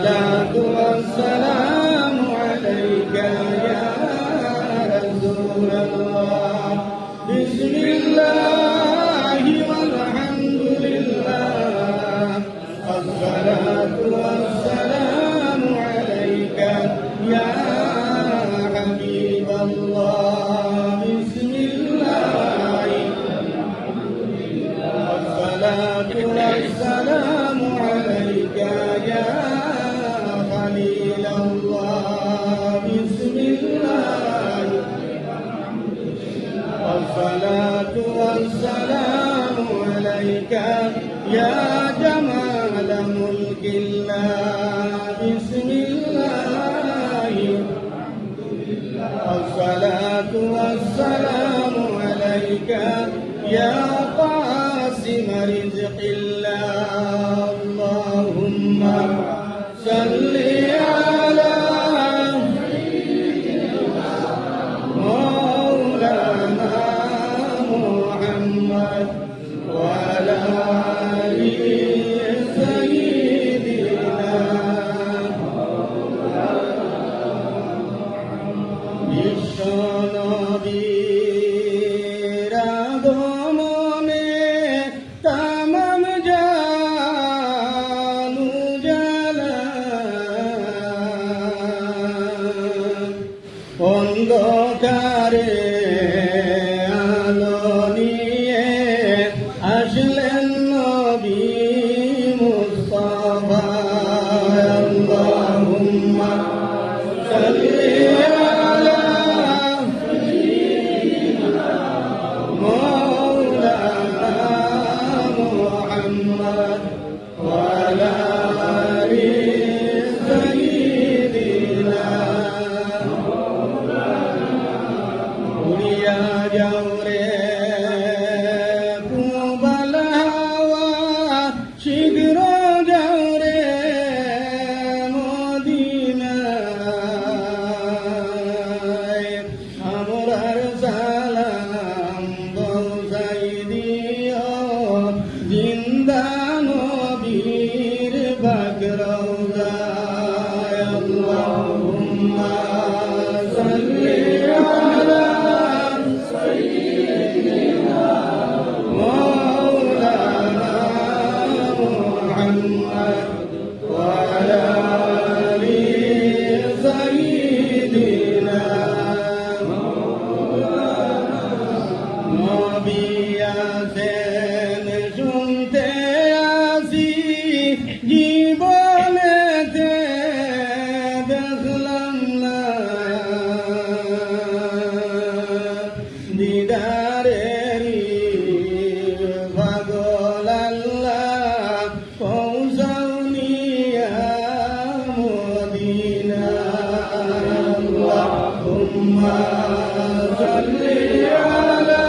الصلاة والسلام عليك يا رسول الله بسم الله والحمد لله الصلاة والسلام عليك يا حبيب الله بسم الله الصلاة والسلام عليك يا خليل الله بسم الله الصلاة والسلام عليك يا جمال ملك الله بسم الله الصلاة والسلام عليك يا قاسم رزق الله اللهم صل على مولانا محمد وعلى آل سيدنا বিশ্বনবীর আগমনে তামাম জান উজালা অন্ধকারে আলো নিয়ে আসলেন নবী মুস্তাফা আল্লাহুম্মা সাল্লি আলা مولانا محمد وعلى آل سيدنا উড়িয়া যাও রে প্রবল হাওয়া শীঘ্র যাও রে মদিনায় আমরার সালাম পৌঁছাই দিও জিন্দা নবীর পাক রওজায় আল্লাহুম্মা সাল্লি আলা সাইয়্যিদিনা মাওলানা মুহাম্মদ ওয়া আলা আলি সাইয়্যিদিনা নবী আছেন শুনতে আসি জীবনেতে দেখলাম না দিদারেরই পাগল আল্লাহ পৌঁছাউনিয়া মদিনা আল্লাহুম্মা সাল্লি আলা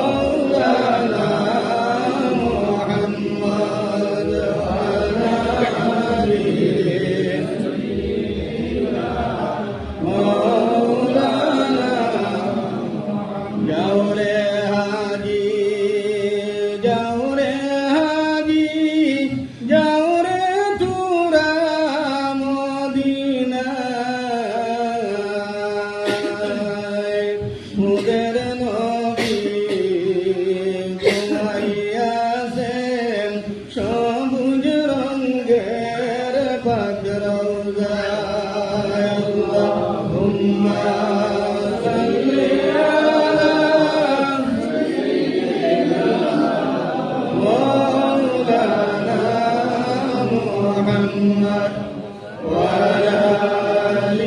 مولانا محمد وعلى آله مولانا যাও রে হাজি যাও রে হাজি যাও রে তোরা মদিনায় মুদের নবী ঘুমাইয়াছেন সবুজ রঙের পাক রওজায় আল্লাহুম্মা সাল্লি আলা مولانا محمد وعلى آل